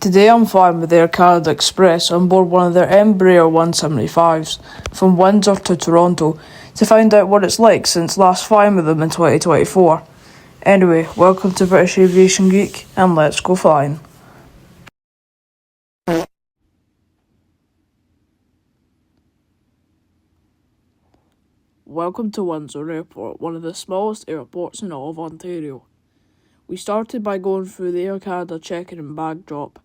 Today I'm flying with Air Canada Express on board one of their Embraer 175s from Windsor to Toronto to find out what it's like since last flying with them in 2024. Anyway, welcome to British Aviation Geek and let's go flying. Welcome to Windsor Airport, one of the smallest airports in all of Ontario. We started by going through the Air Canada check-in and bag drop,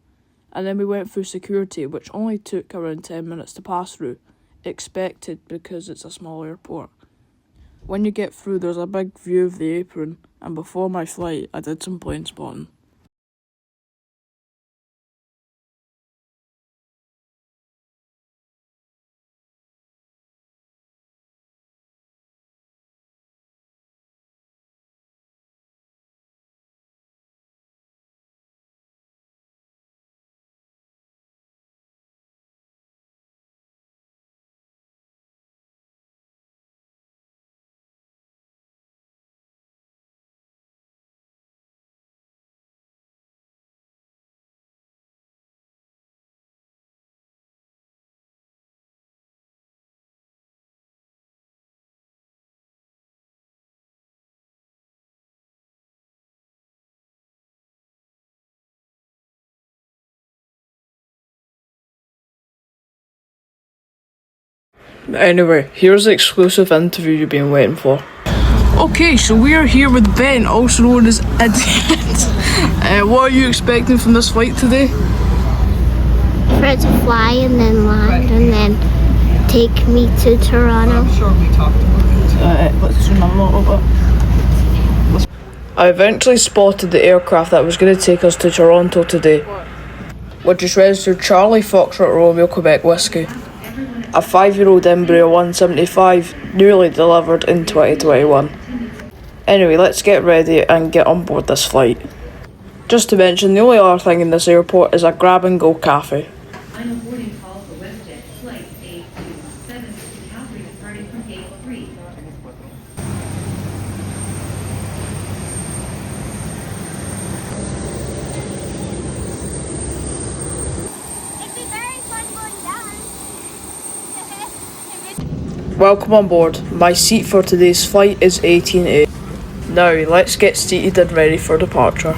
and then we went through security, which only took around 10 minutes to pass through, expected because it's a small airport. When you get through, there's a big view of the apron, and before my flight, I did some plane spotting. Anyway, here's the exclusive interview you've been waiting for. Okay, so we are here with Ben, also known as Idiot. What are you expecting from this flight today? For it to fly and then land and then take me to Toronto. I'm sure we talked about it. Let's zoom in a little bit. I eventually spotted the aircraft that was going to take us to Toronto today, which is registered Charlie Foxtrot Romeo Quebec Whiskey. A 5-year-old Embraer 175, newly delivered in 2021. Anyway, let's get ready and get on board this flight. Just to mention, the only other thing in this airport is a grab-and-go cafe. Final boarding call for WestJet flight 827 to Calgary departing from gate 3. It'd be very fun going down. Welcome on board. My seat for today's flight is 18A. Now, let's get seated and ready for departure.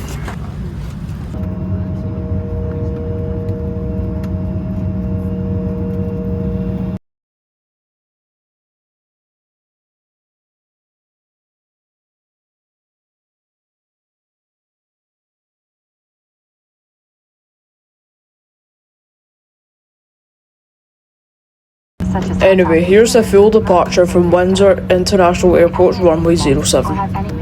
Anyway, here's the full departure from Windsor International Airport's runway 07.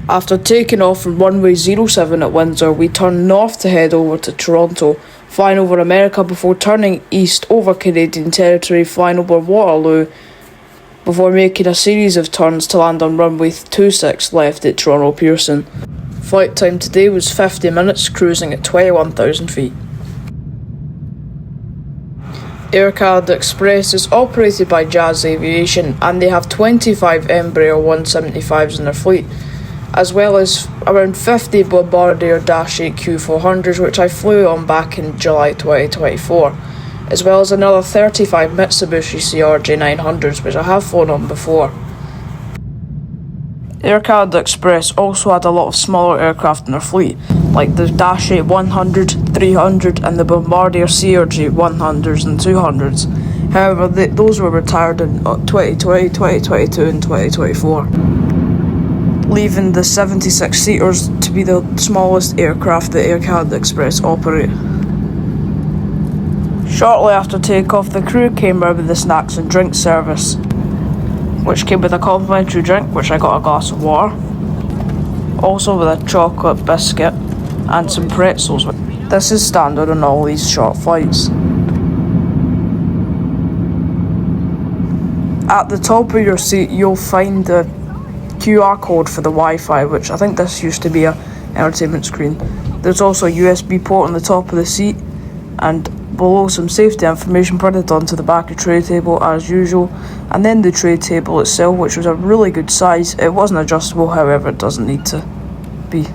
After taking off from runway 07 at Windsor, we turned north to head over to Toronto, flying over America before turning east over Canadian territory, flying over Waterloo, before making a series of turns to land on runway 26 left at Toronto Pearson. Flight time today was 50 minutes, cruising at 21,000 feet. Air Canada Express is operated by Jazz Aviation and they have 25 Embraer 175s in their fleet, as well as around 50 Bombardier Dash 8 Q400s, which I flew on back in July 2024, as well as another 35 Mitsubishi CRJ 900s, which I have flown on before. Air Canada Express also had a lot of smaller aircraft in their fleet, like the Dash 8 100, 300 and the Bombardier CRJ 100s and 200s. However, those were retired in 2020, 2022 and 2024. Leaving the 76-seaters to be the smallest aircraft that Air Canada Express operate. Shortly after takeoff, the crew came round with the snacks and drink service, which came with a complimentary drink, which I got a glass of water, also with a chocolate biscuit and some pretzels. This is standard on all these short flights. At the top of your seat, you'll find the QR code for the Wi-Fi, which I think this used to be an entertainment screen. There's also a USB port on the top of the seat, and below some safety information printed onto the back of the tray table as usual, and then the tray table itself, which was a really good size. It wasn't adjustable, however it doesn't need to be.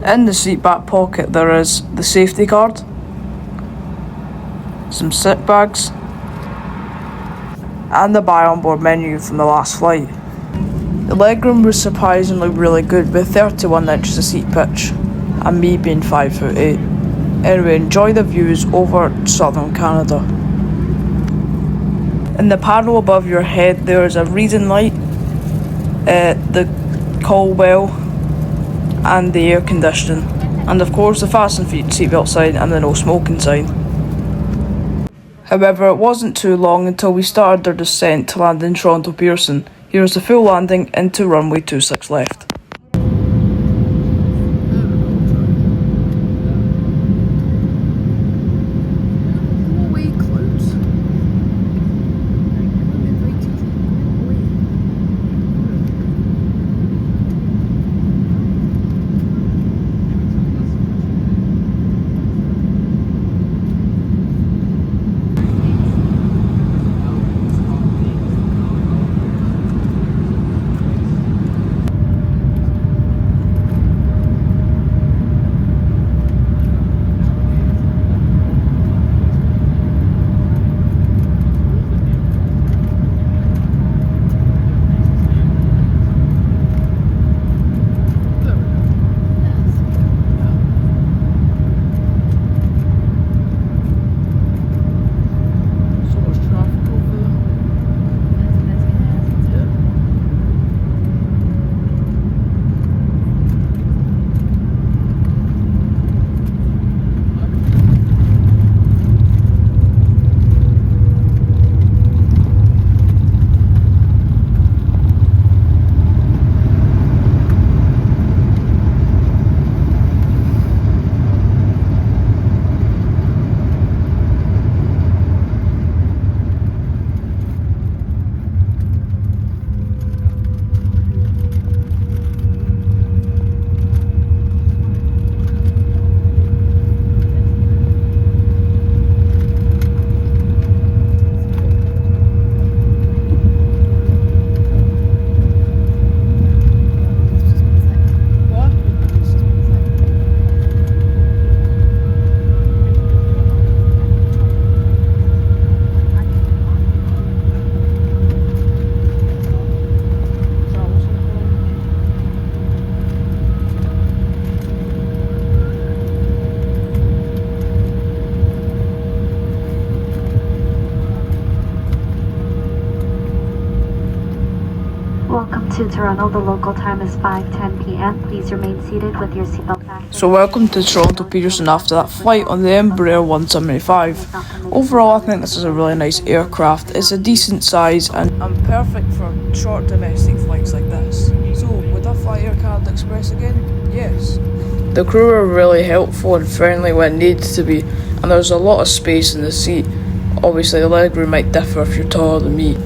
In the seat back pocket there is the safety card, some sick bags, and the buy on board menu from the last flight. The legroom was surprisingly really good, with 31 inches of seat pitch, and me being 5'8". Anyway, enjoy the views over southern Canada. In the panel above your head there is a reading light, the call bell, and the air conditioning, and of course the fasten seatbelt sign and the no smoking sign. However, it wasn't too long until we started our descent to land in Toronto Pearson. Here's the full landing into runway 26 left. Welcome to Toronto. The local time is 5:10 p.m. Please remain seated with your seatbelt fastened. So welcome to Toronto Pearson after that flight on the Embraer 175. Overall, I think this is a really nice aircraft. It's a decent size and perfect for short domestic flights like this. So, would I fly Air Canada Express again? Yes. The crew were really helpful and friendly when needed to be, and there was a lot of space in the seat. Obviously, the legroom might differ if you're taller than me.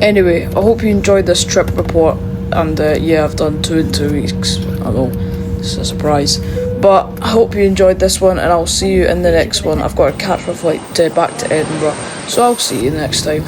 Anyway, I hope you enjoyed this trip report, and yeah, I've done 2 in 2 weeks. I know, it's a surprise. But I hope you enjoyed this one, and I'll see you in the next one. I've got to catch my flight back to Edinburgh, so I'll see you next time.